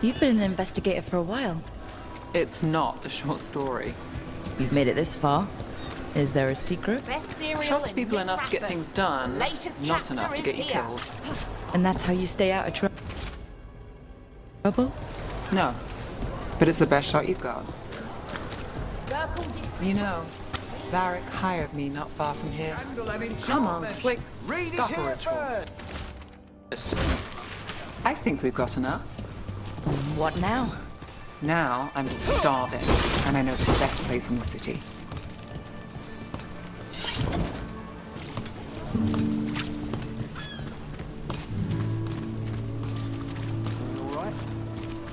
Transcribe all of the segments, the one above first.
You've been an investigator for a while. It's not a short story. You've made it this far. Is there a secret? Trust people enough to get things done, not enough to get you killed. And that's how you stay out of trouble? No, but it's the best shot you've got. You know, Varric hired me not far from here. Come on, Slick, stop a ritual. I think we've got enough. What now? Now I'm starving, and I know the best place in the city.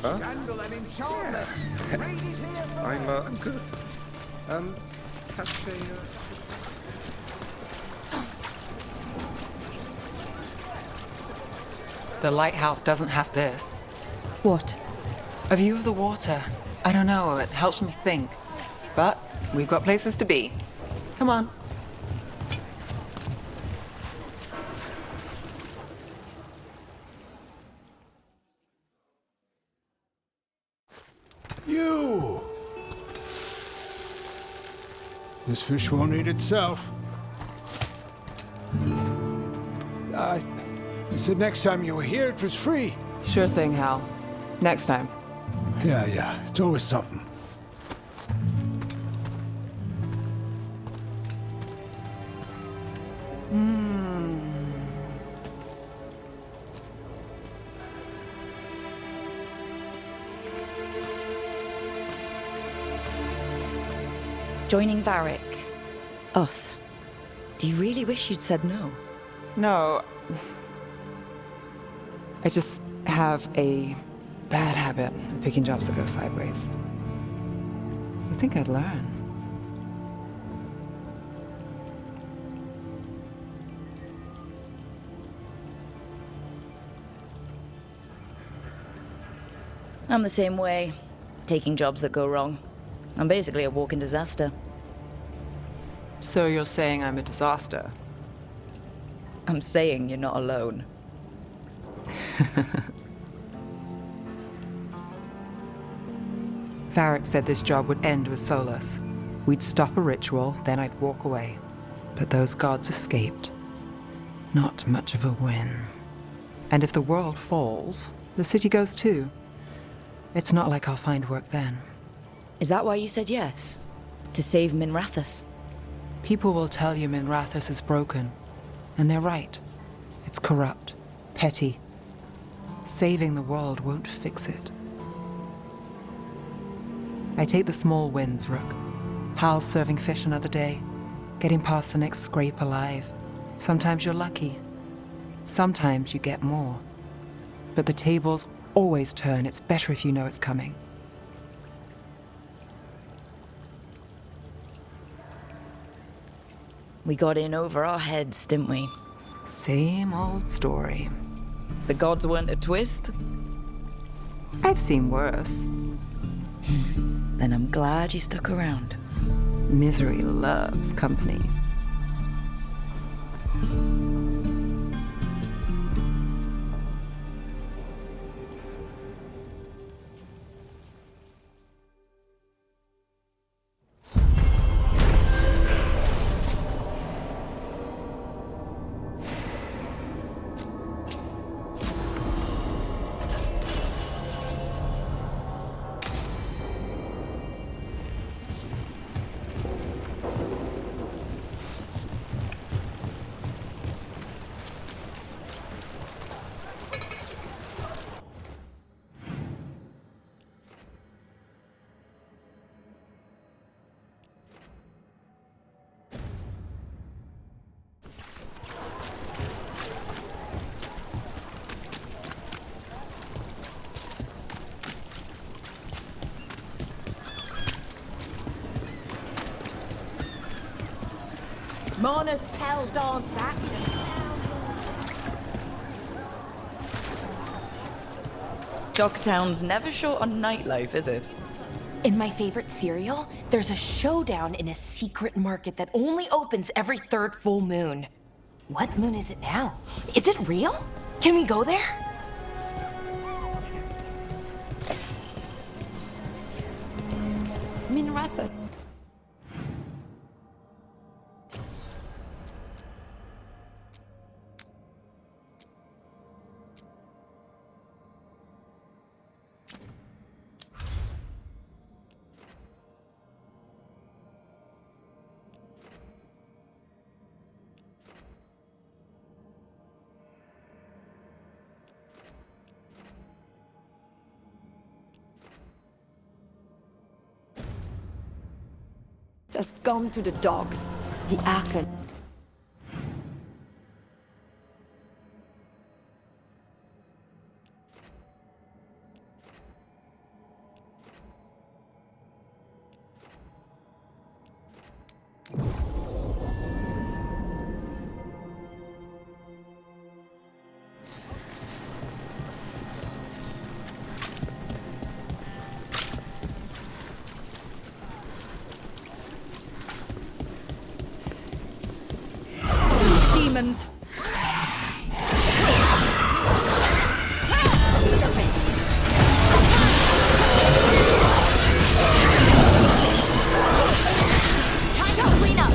Huh? Yeah. I'm good. Catch a... The lighthouse doesn't have this. What? A view of the water. I don't know, it helps me think. But we've got places to be. Come on. You! This fish won't eat itself. You said next time you were here it was free. Sure thing, Hal. Next time. Yeah, it's always something. Joining Varric. Us. Do you really wish you'd said no? No. I just have a bad habit of picking jobs that go sideways. You think I'd learn? I'm the same way. Taking jobs that go wrong. I'm basically a walking disaster. So you're saying I'm a disaster? I'm saying you're not alone. Varric said this job would end with Solus. We'd stop a ritual, then I'd walk away. But those gods escaped. Not much of a win. And if the world falls, the city goes too. It's not like I'll find work then. Is that why you said yes? To save Minrathous? People will tell you Minrathous is broken. And they're right. It's corrupt, petty. Saving the world won't fix it. I take the small wins, Rook. Hal's serving fish another day. Getting past the next scrape alive. Sometimes you're lucky. Sometimes you get more. But the tables always turn. It's better if you know it's coming. We got in over our heads, didn't we? Same old story. The gods weren't a twist? I've seen worse. Then I'm glad you stuck around. Misery loves company. Mona's Pell Dance Act. Docktown's never short on nightlife, is it? In my favorite cereal, there's a showdown in a secret market that only opens every third full moon. What moon is it now? Is it real? Can we go there? in Ratha. Has gone to the dogs. The Aken. Demons. Time to clean up.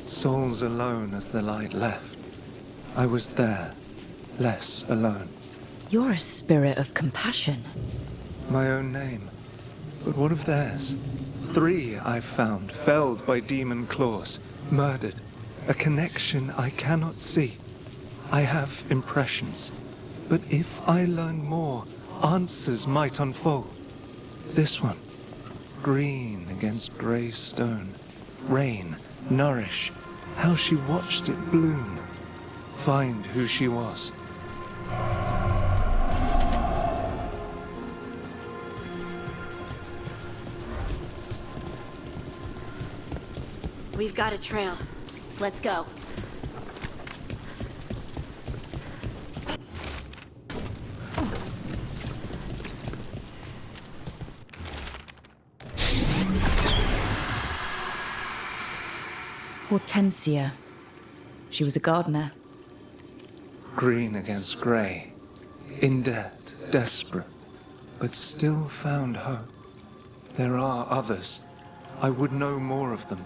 Souls alone as the light left. I was there, less alone. You're a spirit of compassion. My own name, but what of theirs? 3 I've found, felled by demon claws, murdered. A connection I cannot see. I have impressions, but if I learn more, answers might unfold. This one, green against grey stone, rain, nourish, how she watched it bloom, find who she was. We've got a trail. Let's go. Hortensia. She was a gardener. Green against grey, in debt, desperate, but still found hope. There are others. I would know more of them.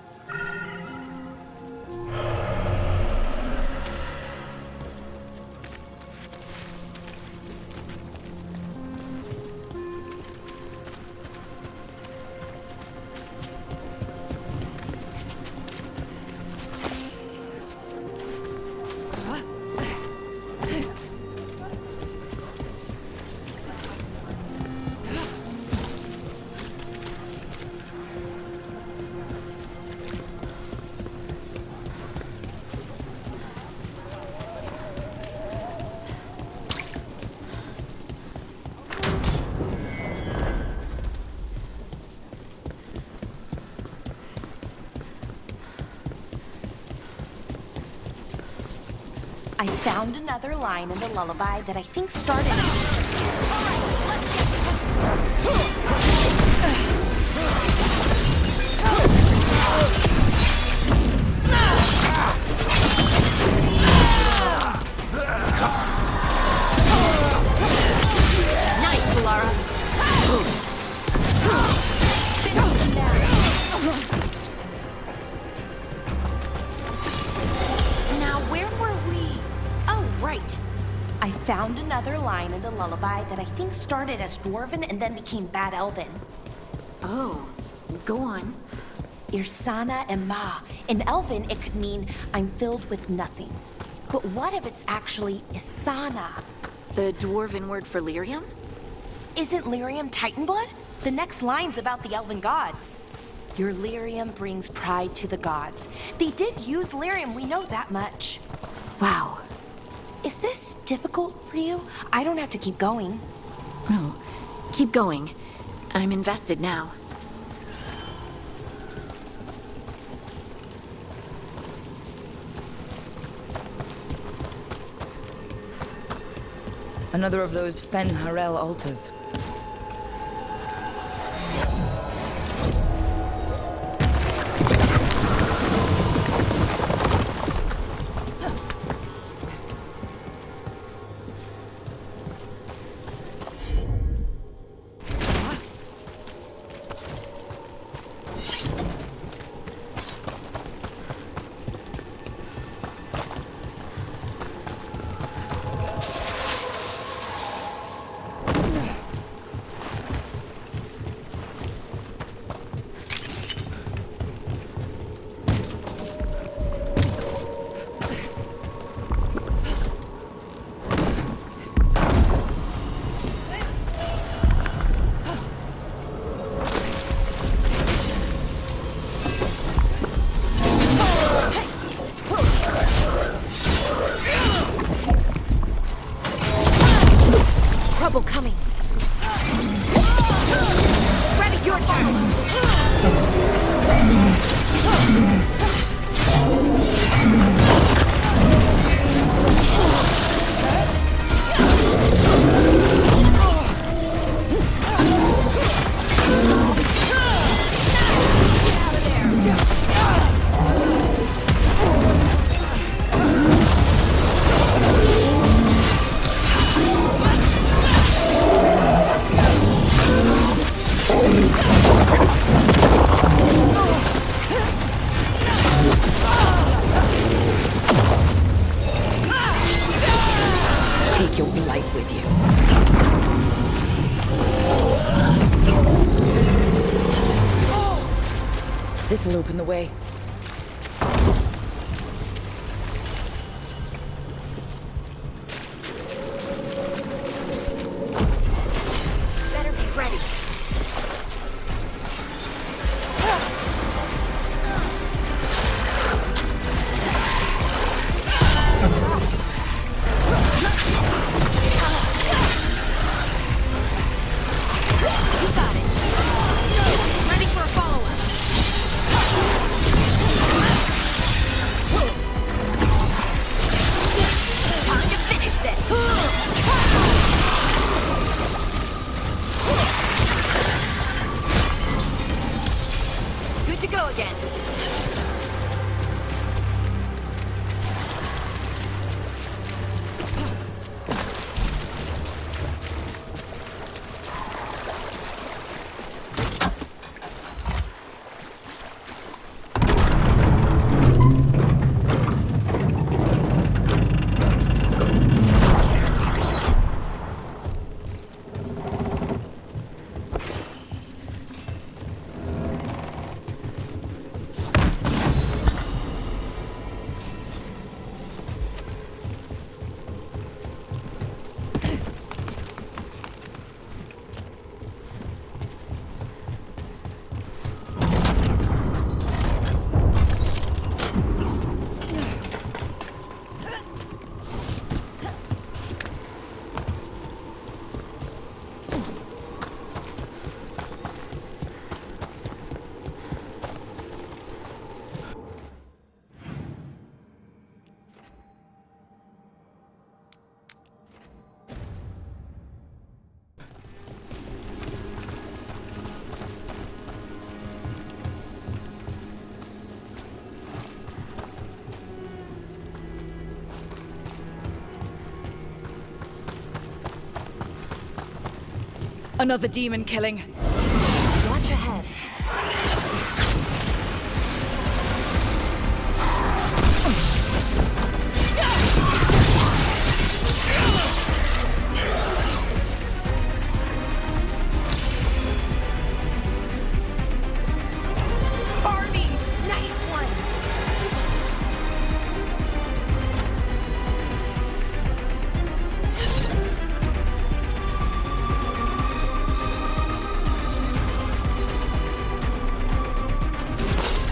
I found another line in the lullaby that I think started. Nice, Lara. Now, where were we? Oh, right. I found another line in the lullaby that I think started as Dwarven and then became Bad Elven. Oh, go on. Irsana Emma. In Elven, it could mean I'm filled with nothing. But what if it's actually Isana? The dwarven word for lyrium? Isn't lyrium Titan blood? The next line's about the elven gods. Your lyrium brings pride to the gods. They did use lyrium, we know that much. Wow. Is this difficult for you? I don't have to keep going. No, keep going. I'm invested now. Another of those Fen Harel altars. Trouble coming. Ready, your turn. Take your blight with you. This'll open the way. Better be ready. You got it. Ready for a follow-up. Time to finish this. Good to go again. Another demon killing. Watch ahead. Harvey! Nice one!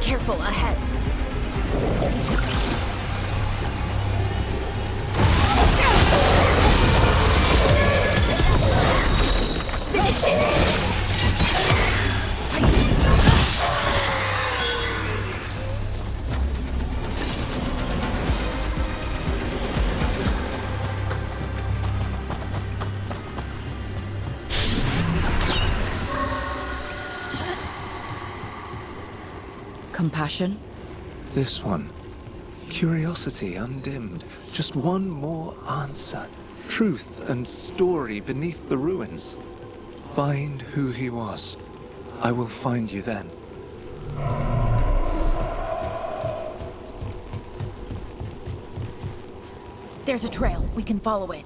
Careful ahead. Finish it! Compassion? This one. Curiosity undimmed. Just one more answer. Truth and story beneath the ruins. Find who he was. I will find you then. There's a trail. We can follow it.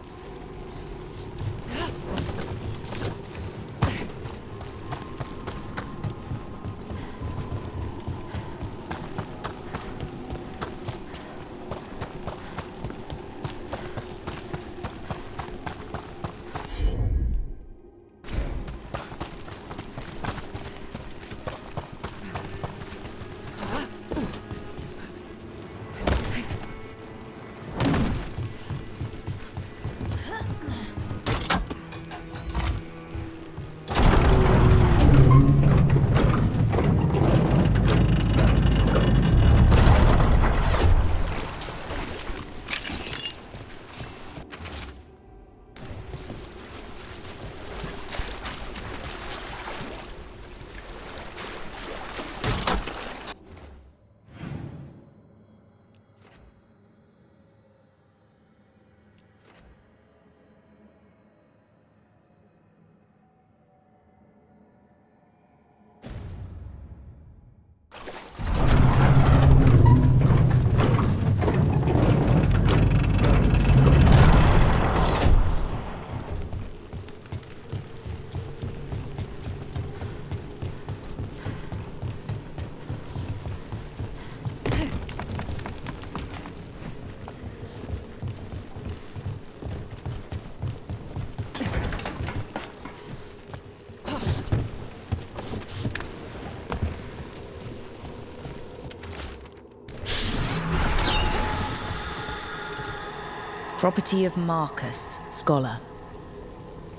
Property of Marcus, scholar.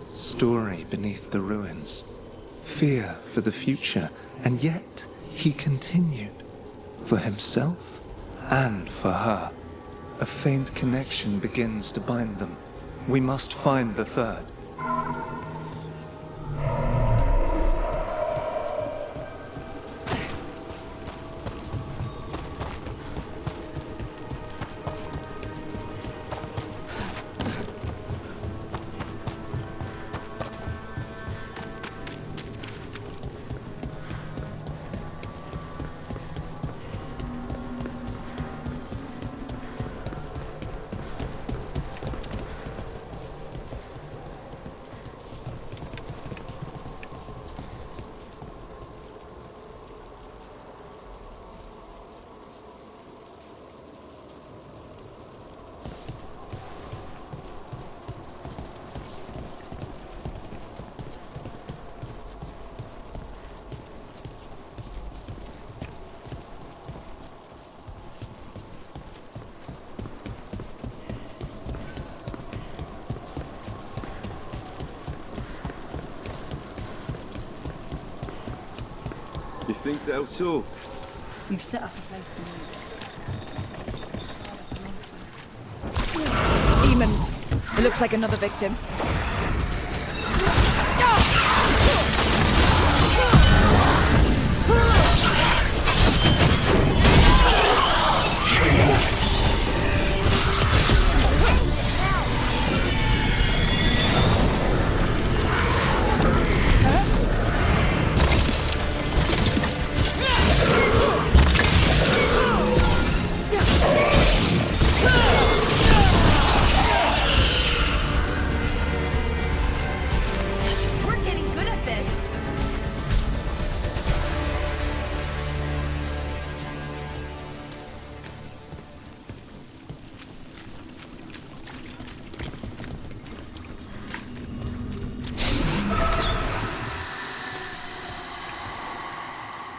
Story beneath the ruins. Fear for the future. And yet, he continued. For himself and for her. A faint connection begins to bind them. We must find the third. You think they'll talk? We've set up a place to meet. Demons! It looks like another victim.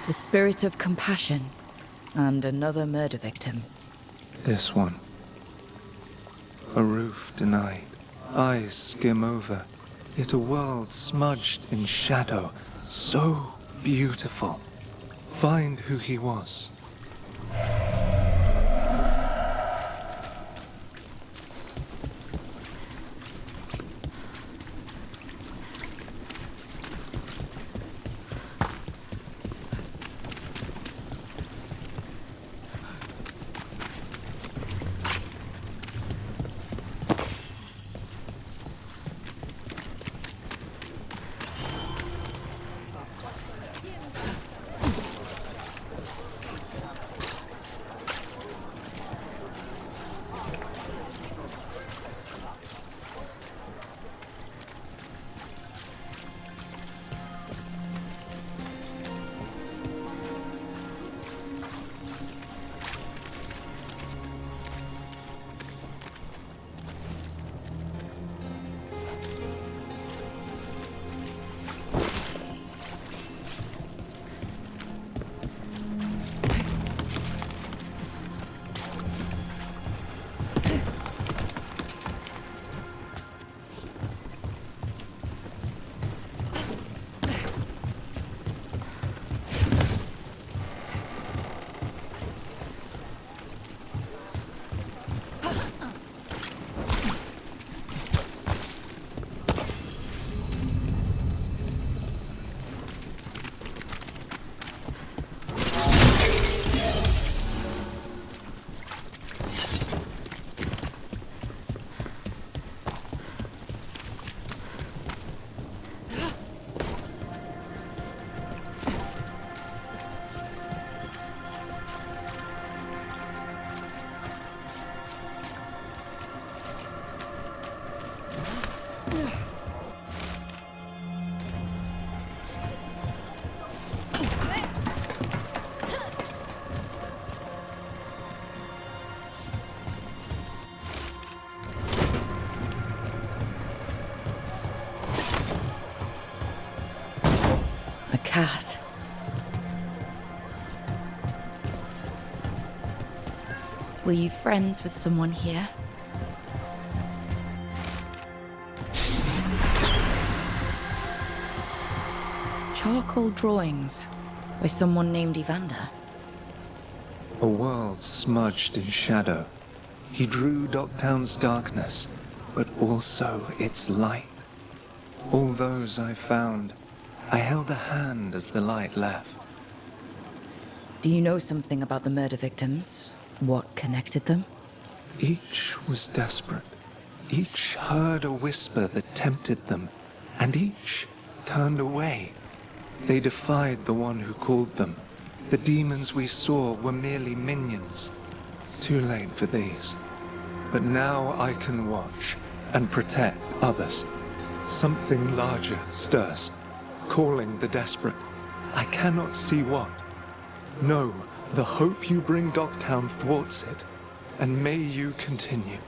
The spirit of compassion. And another murder victim. This one. A roof denied. Eyes skim over. Yet a world smudged in shadow. So beautiful. Find who he was. A cat. Were you friends with someone here? Charcoal drawings by someone named Evander. A world smudged in shadow. He drew Docktown's darkness, but also its light. All those I found, I held a hand as the light left. Do you know something about the murder victims? What connected them? Each was desperate. Each heard a whisper that tempted them, and each turned away. They defied the one who called them. The demons we saw were merely minions. Too late for these. But now I can watch and protect others. Something larger stirs, calling the desperate. I cannot see what. No, the hope you bring Docktown thwarts it, and may you continue.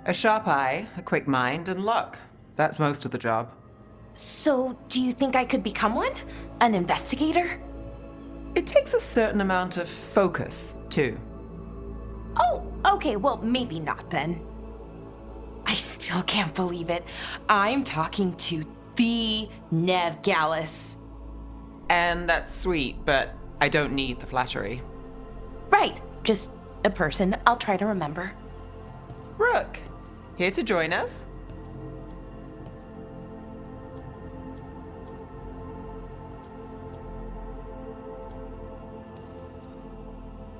A sharp eye, a quick mind, and luck. That's most of the job. So, do you think I could become one? An investigator? It takes a certain amount of focus, too. Oh, okay, well, maybe not then. I still can't believe it. I'm talking to the Nev Gallus. And that's sweet, but I don't need the flattery. Right, just a person I'll try to remember. Rook, here to join us?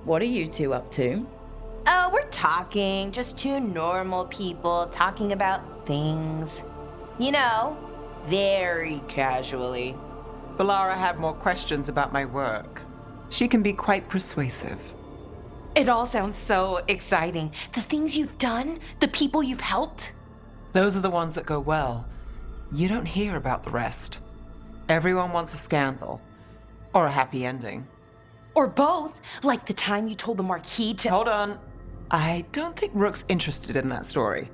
What are you two up to? We're talking, just two normal people talking about things. You know, very casually. Balara had more questions about my work. She can be quite persuasive. It all sounds so exciting. The things you've done, the people you've helped. Those are the ones that go well. You don't hear about the rest. Everyone wants a scandal. Or a happy ending. Or both, like the time you told the Marquis to— Hold on. I don't think Rook's interested in that story.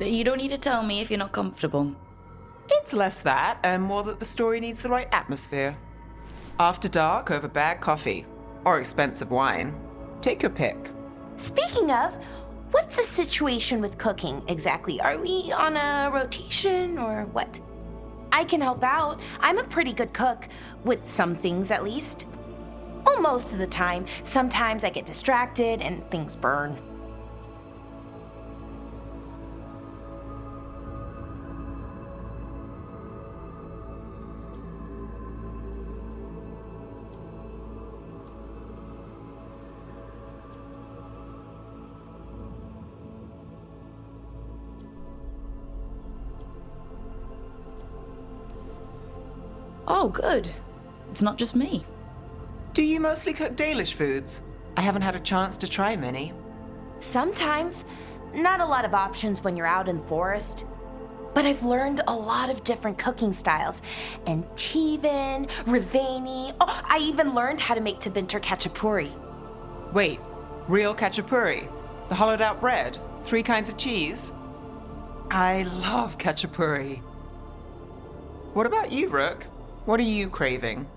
You don't need to tell me if you're not comfortable. It's less that, and more that the story needs the right atmosphere. After dark over bad coffee. Or expensive wine. Take your pick. Speaking of, what's the situation with cooking exactly? Are we on a rotation or what? I can help out. I'm a pretty good cook, with some things at least. Well, most of the time. Sometimes I get distracted and things burn. Oh, good. It's not just me. Do you mostly cook Dalish foods? I haven't had a chance to try many. Sometimes. Not a lot of options when you're out in the forest. but I've learned a lot of different cooking styles. And Tivin, Rivani, oh, I even learned how to make Tevinter Khachapuri. Wait, real khachapuri? The hollowed out bread? 3 kinds of cheese? I love khachapuri. What about you, Rook? What are you craving?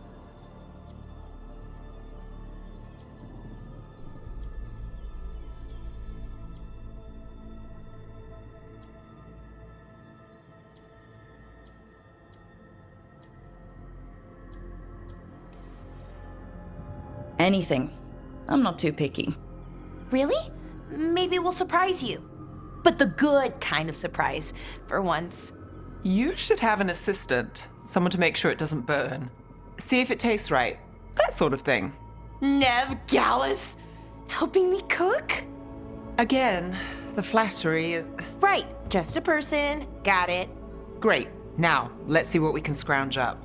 Anything. I'm not too picky. Really? Maybe we'll surprise you. But the good kind of surprise, for once. You should have an assistant. Someone to make sure it doesn't burn. See if it tastes right. That sort of thing. Nev Gallus, helping me cook? Again, the flattery. Right, just a person. Got it. Great. Now, let's see what we can scrounge up.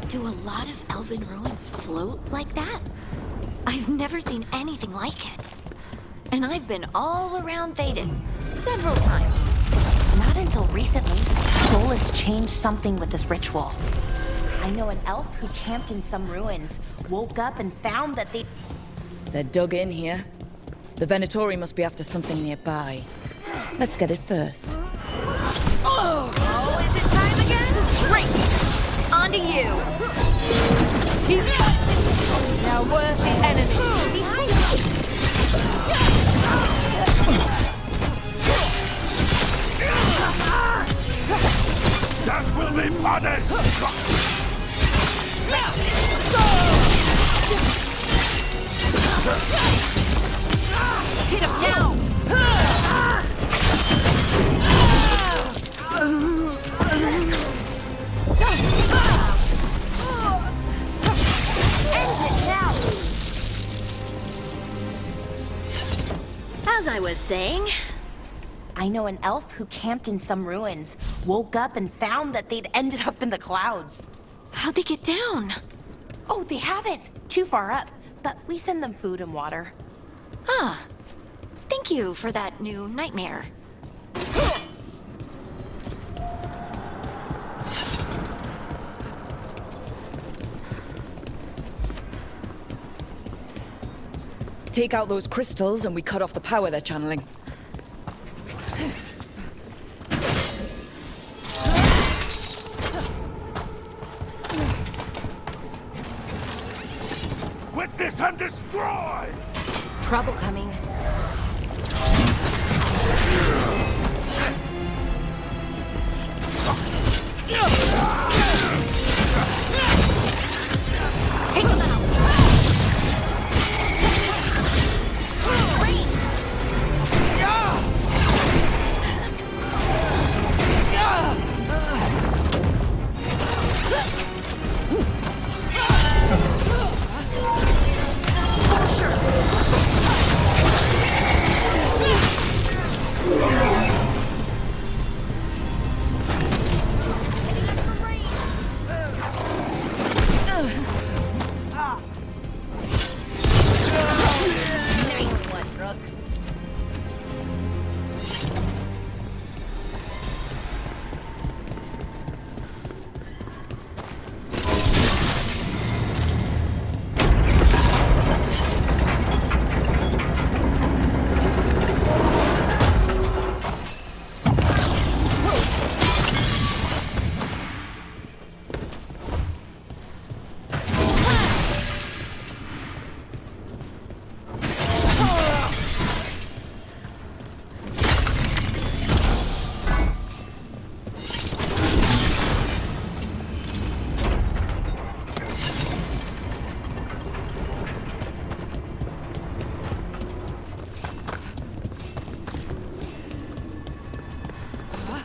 Do a lot of elven ruins float like that? I've never seen anything like it. And I've been all around Thedas several times. Not until recently, Solus changed something with this ritual. I know an elf who camped in some ruins, woke up and found that They're dug in here. The Venatori must be after something nearby. Let's get it first. Oh, is it time again? Great! On to you! Now worth the enemy. Behind you! That will be punished! Hit him now! End it now! As I was saying, I know an elf who camped in some ruins, woke up and found that they'd ended up in the clouds. how'd they get down? Oh, they haven't. Too far up. But we send them food and water. Ah, thank you for that new nightmare. Take out those crystals and we cut off the power they're channeling. Witness and destroy! Trouble coming. Take him out!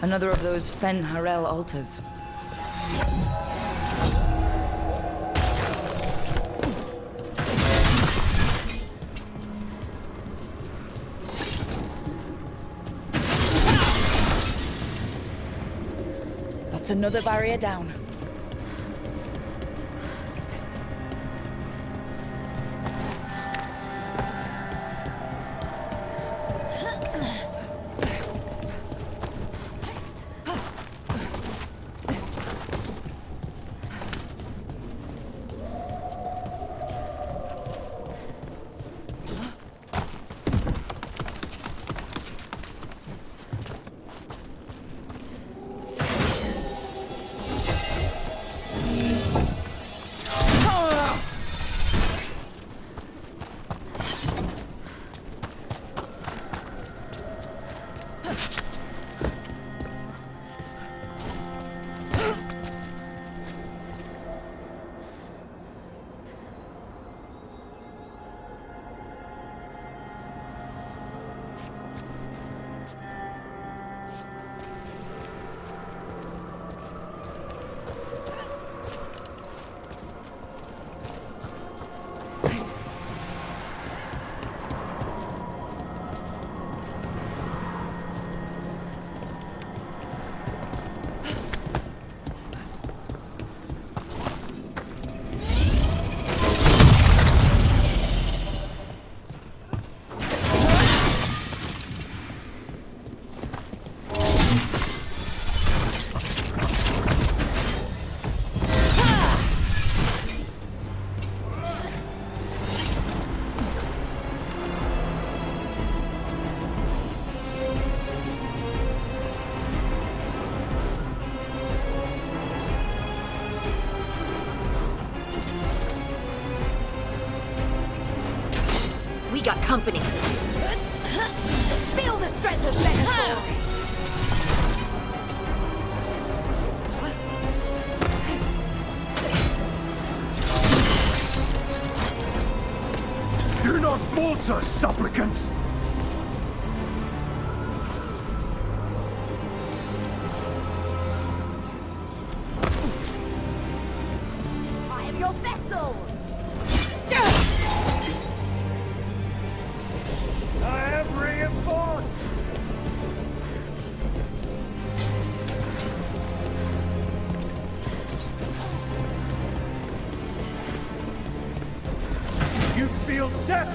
Another of those Fen Harel altars. That's another barrier down. We got company. Feel the strength of Veilguard. Do not falter, supplicants! I am your vessel! I am reinforced! You feel death!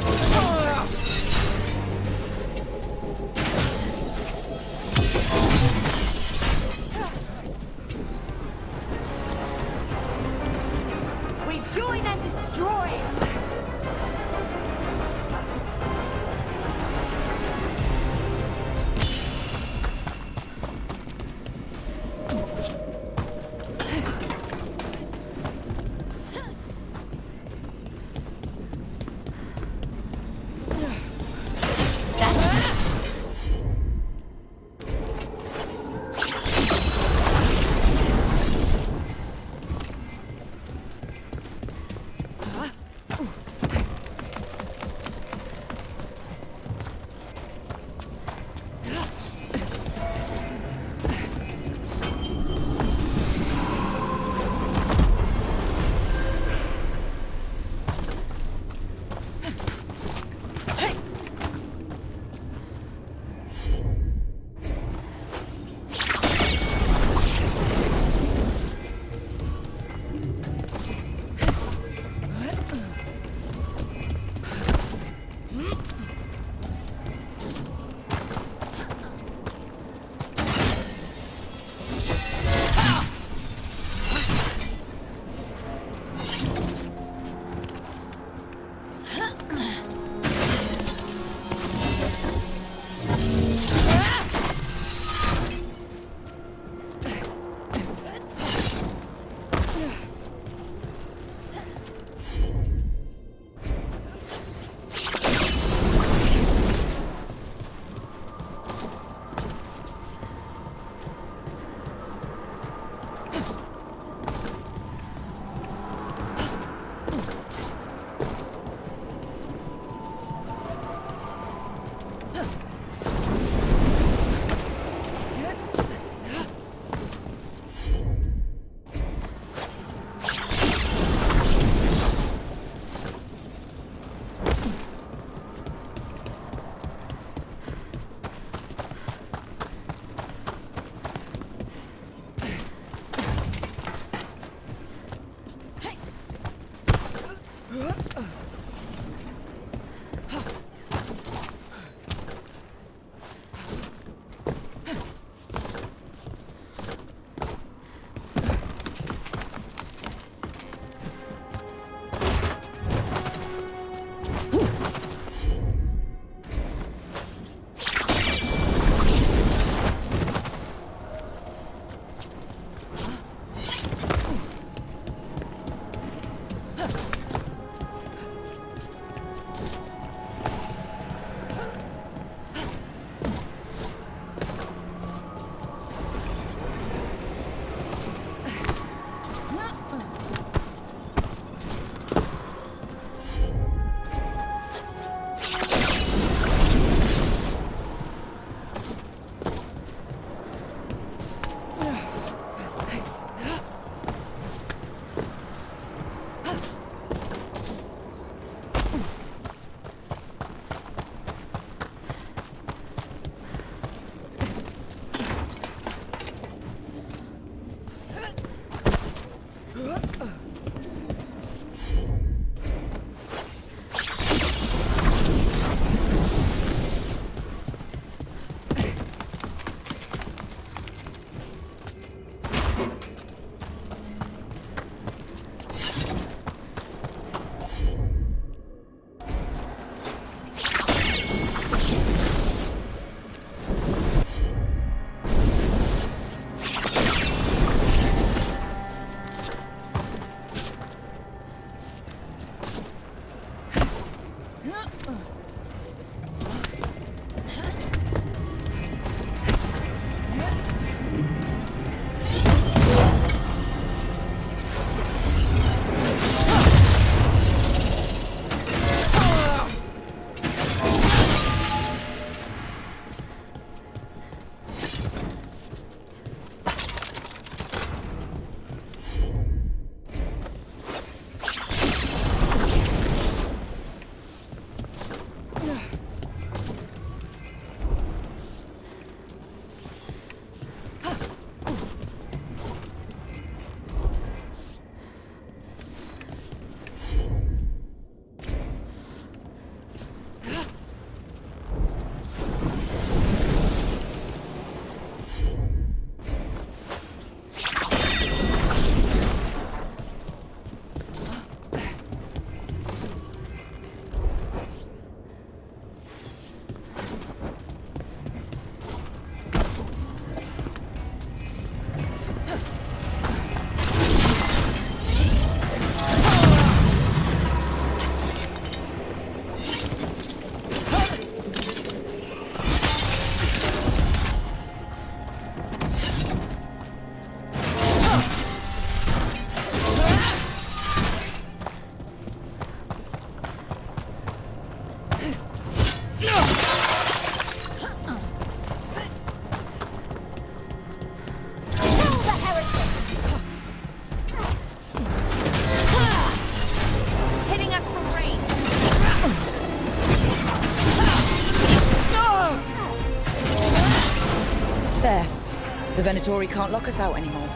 The Venatori can't lock us out anymore.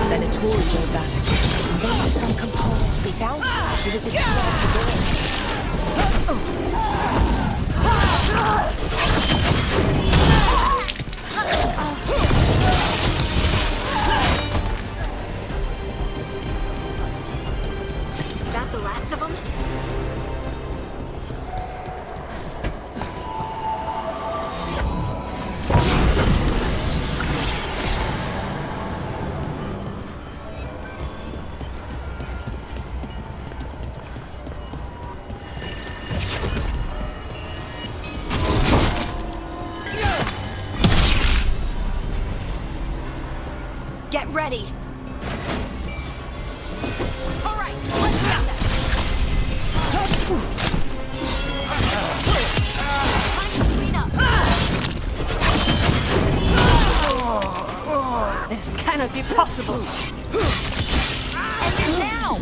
Venatori did that. Maybe some components they found so that they could close the door. That the last of them? Get ready. All right, let's go. Time to clean up. This cannot be possible. End it now!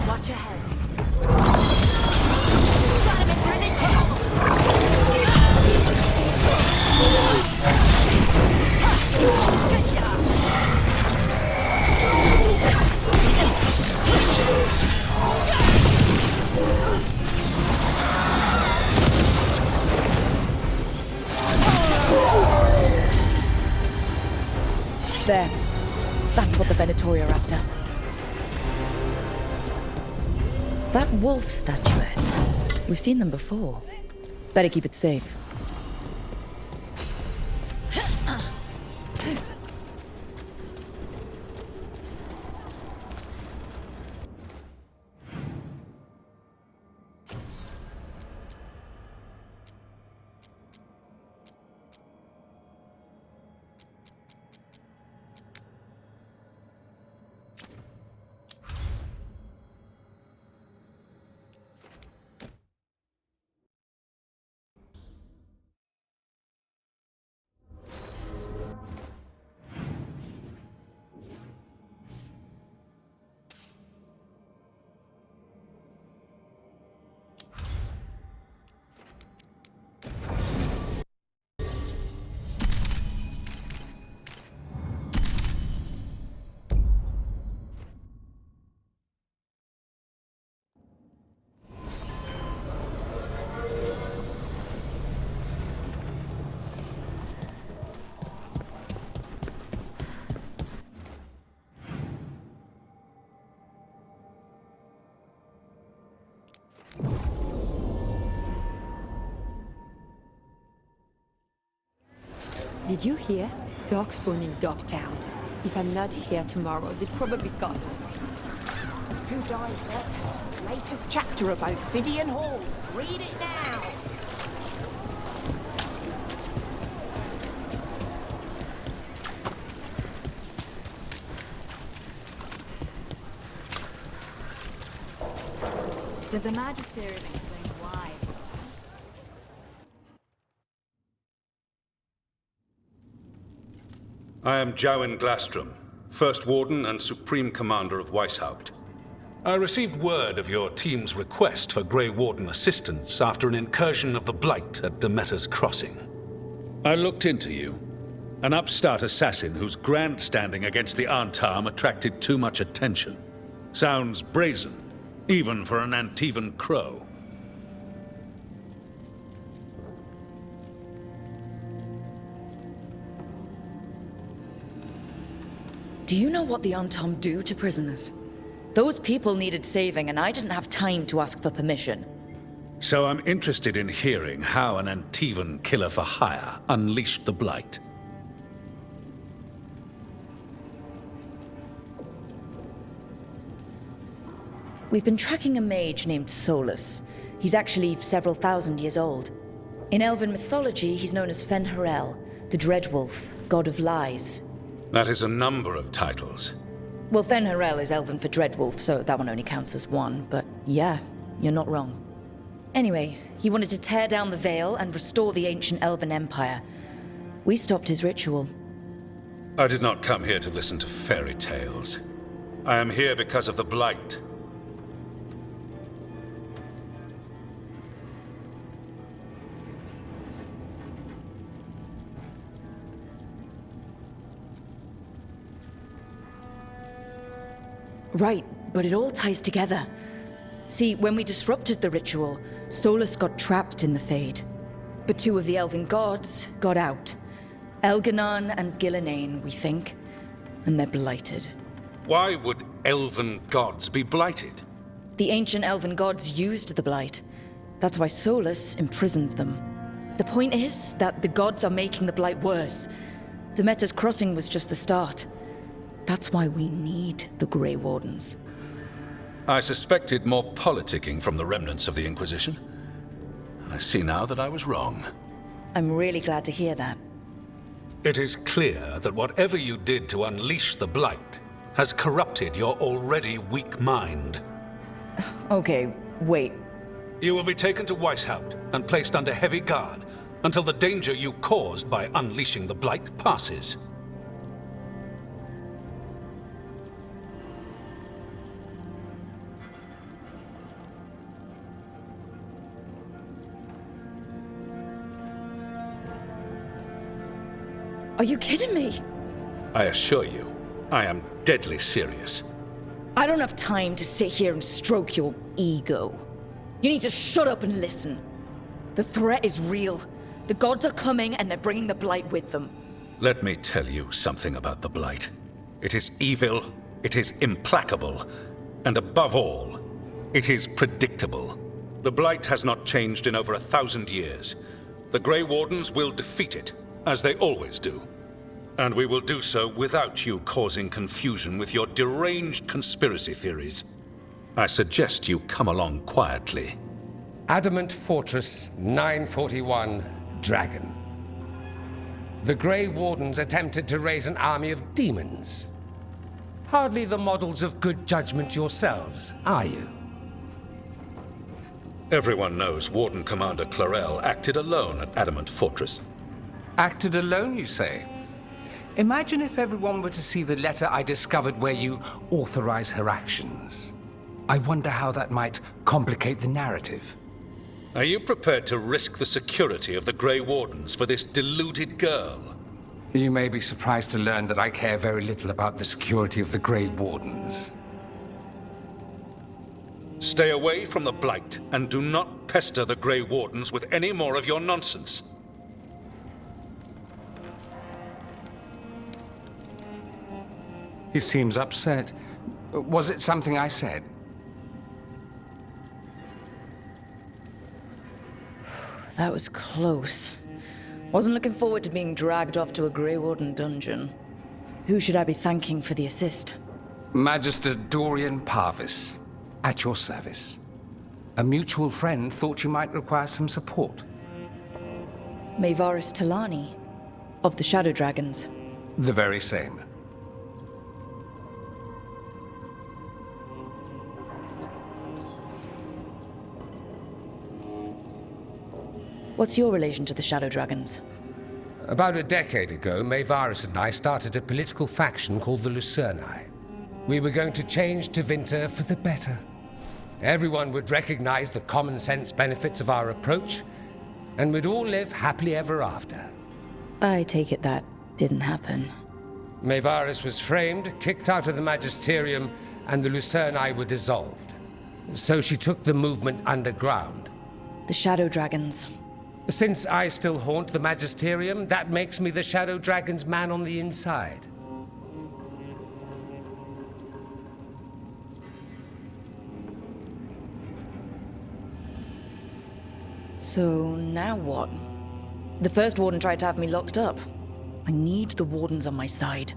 Watch ahead. There. That's what the Venatori are after. That wolf statuette. We've seen them before. Better keep it safe. Did you hear? Darkspawn in Dogtown. If I'm not here tomorrow, they've probably got me. Who dies next? Latest chapter of Ophidian Hall. Read it now. Did the Magisterium explain why? I am Jowen Glastrom, First Warden and Supreme Commander of Weishaupt. I received word of your team's request for Grey Warden assistance after an incursion of the Blight at Demeter's Crossing. I looked into you. An upstart assassin whose grandstanding against the Antarm attracted too much attention. Sounds brazen, even for an Antivan crow. Do you know what the Antarm do to prisoners? Those people needed saving, and I didn't have time to ask for permission. So I'm interested in hearing how an Antivan killer for hire unleashed the Blight. We've been tracking a mage named Solus. He's actually several thousand years old. In Elven mythology, he's known as Fen'Harel, the Dreadwolf, god of lies. That is a number of titles. Well, Fen'Harel is Elven for Dreadwolf, so that one only counts as one, but yeah, you're not wrong. Anyway, he wanted to tear down the Veil and restore the ancient Elven Empire. We stopped his ritual. I did not come here to listen to fairy tales. I am here because of the Blight. Right, but it all ties together. See, when we disrupted the ritual, Solus got trapped in the Fade. But two of the Elven gods got out. Elganon and Gillenane, we think. And they're blighted. Why would Elven gods be blighted? The ancient Elven gods used the Blight. That's why Solus imprisoned them. The point is that the gods are making the Blight worse. Demeter's Crossing was just the start. That's why we need the Grey Wardens. I suspected more politicking from the remnants of the Inquisition. I see now that I was wrong. I'm really glad to hear that. It is clear that whatever you did to unleash the Blight has corrupted your already weak mind. Okay, wait. You will be taken to Weishaupt and placed under heavy guard until the danger you caused by unleashing the Blight passes. Are you kidding me? I assure you, I am deadly serious. I don't have time to sit here and stroke your ego. You need to shut up and listen. The threat is real. The gods are coming and they're bringing the Blight with them. Let me tell you something about the Blight. It is evil, it is implacable, and above all, it is predictable. The Blight has not changed in over 1,000 years. The Grey Wardens will defeat it, as they always do. And we will do so without you causing confusion with your deranged conspiracy theories. I suggest you come along quietly. Adamant Fortress 941, Dragon. The Grey Wardens attempted to raise an army of demons. Hardly the models of good judgment yourselves, are you? Everyone knows Warden Commander Clarel acted alone at Adamant Fortress. Acted alone, you say? Imagine if everyone were to see the letter I discovered where you authorize her actions. I wonder how that might complicate the narrative. Are you prepared to risk the security of the Grey Wardens for this deluded girl? You may be surprised to learn that I care very little about the security of the Grey Wardens. Stay away from the Blight and do not pester the Grey Wardens with any more of your nonsense. He seems upset. Was it something I said? That was close. Wasn't looking forward to being dragged off to a Grey Warden dungeon. Who should I be thanking for the assist? Magister Dorian Parvis, at your service. A mutual friend thought you might require some support. Mayvaris Talani, of the Shadow Dragons. The very same. What's your relation to the Shadow Dragons? About a decade ago, Mayvaris and I started a political faction called the Lucerni. We were going to change Tevinter for the better. Everyone would recognize the common sense benefits of our approach, and we'd all live happily ever after. I take it that didn't happen. Mayvaris was framed, kicked out of the Magisterium, and the Lucerni were dissolved. So she took the movement underground. The Shadow Dragons. Since I still haunt the Magisterium, that makes me the Shadow Dragon's man on the inside. So now what? The first warden tried to have me locked up. I need the wardens on my side.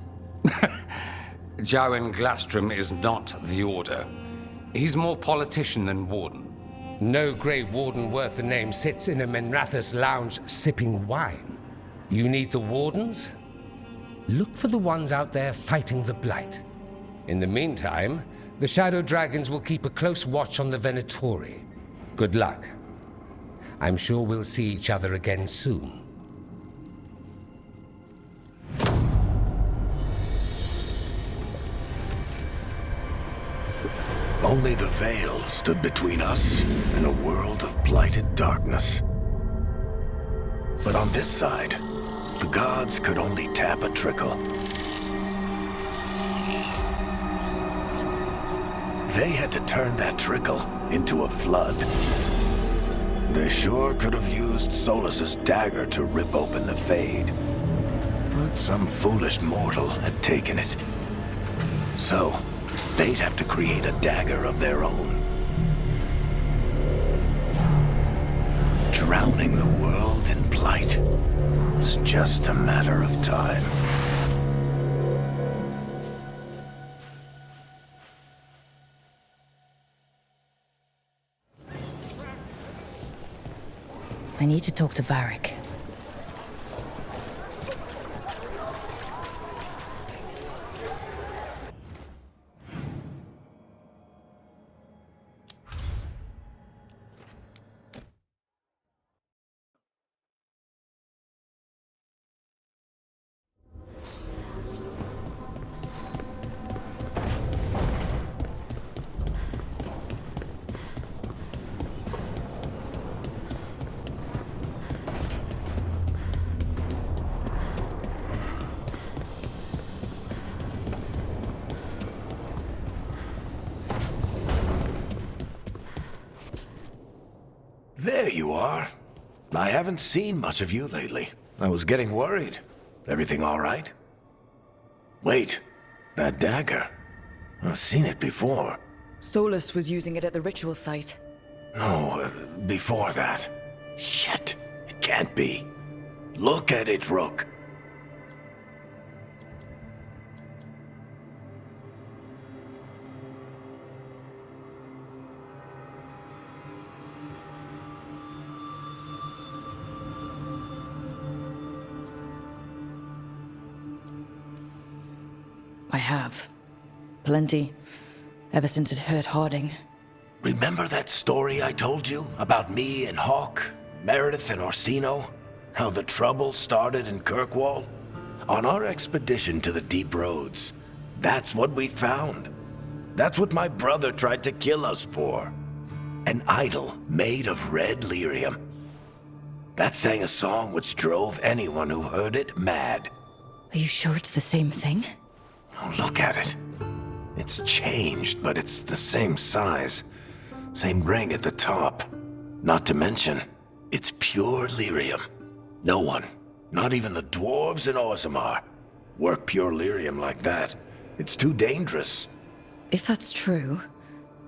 Jowen Glastrom is not the Order. He's more politician than warden. No Grey Warden worth the name sits in a Menrathus lounge sipping wine. You need the wardens? Look for the ones out there fighting the Blight. In the meantime, the Shadow Dragons will keep a close watch on the Venatori. Good luck. I'm sure we'll see each other again soon. Only the veil stood between us and a world of blighted darkness. But on this side, the gods could only tap a trickle. They had to turn that trickle into a flood. They sure could have used Solus's dagger to rip open the Fade. But some foolish mortal had taken it. So, they'd have to create a dagger of their own. Drowning the world in blight was just a matter of time. I need to talk to Varric. There you are. I haven't seen much of you lately. I was getting worried. Everything all right? Wait, that dagger. I've seen it before. Solus was using it at the ritual site. No, before that. Shit, it can't be. Look at it, Rook. I have. Plenty. Ever since it hurt Harding. Remember that story I told you about me and Hawk, Meredith and Orsino? How the trouble started in Kirkwall? On our expedition to the Deep Roads, that's what we found. That's what my brother tried to kill us for. An idol made of red lyrium. That sang a song which drove anyone who heard it mad. Are you sure it's the same thing? Oh, look at it. It's changed, but it's the same size. Same ring at the top. Not to mention, it's pure lyrium. No one, not even the dwarves in Orzammar, work pure lyrium like that. It's too dangerous. If that's true,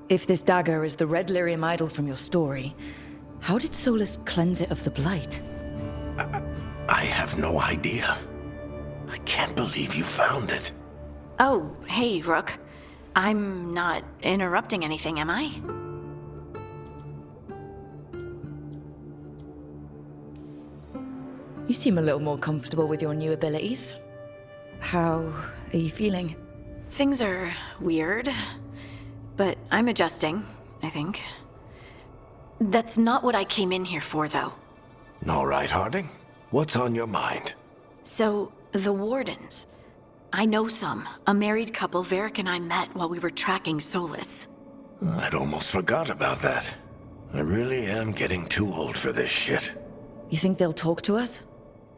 if this dagger is the red lyrium idol from your story, how did Solus cleanse it of the blight? I have no idea. I can't believe you found it. Oh, hey, Rook. I'm not interrupting anything, am I? You seem a little more comfortable with your new abilities. How are you feeling? Things are weird, but I'm adjusting, I think. That's not what I came in here for, though. All right, Harding. What's on your mind? So, the Wardens. I know some. A married couple Varric and I met while we were tracking Solus. I'd almost forgot about that. I really am getting too old for this shit. You think they'll talk to us?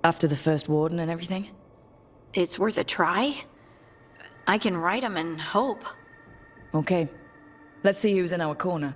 After the first warden and everything? It's worth a try. I can write them and hope. Okay. Let's see who's in our corner.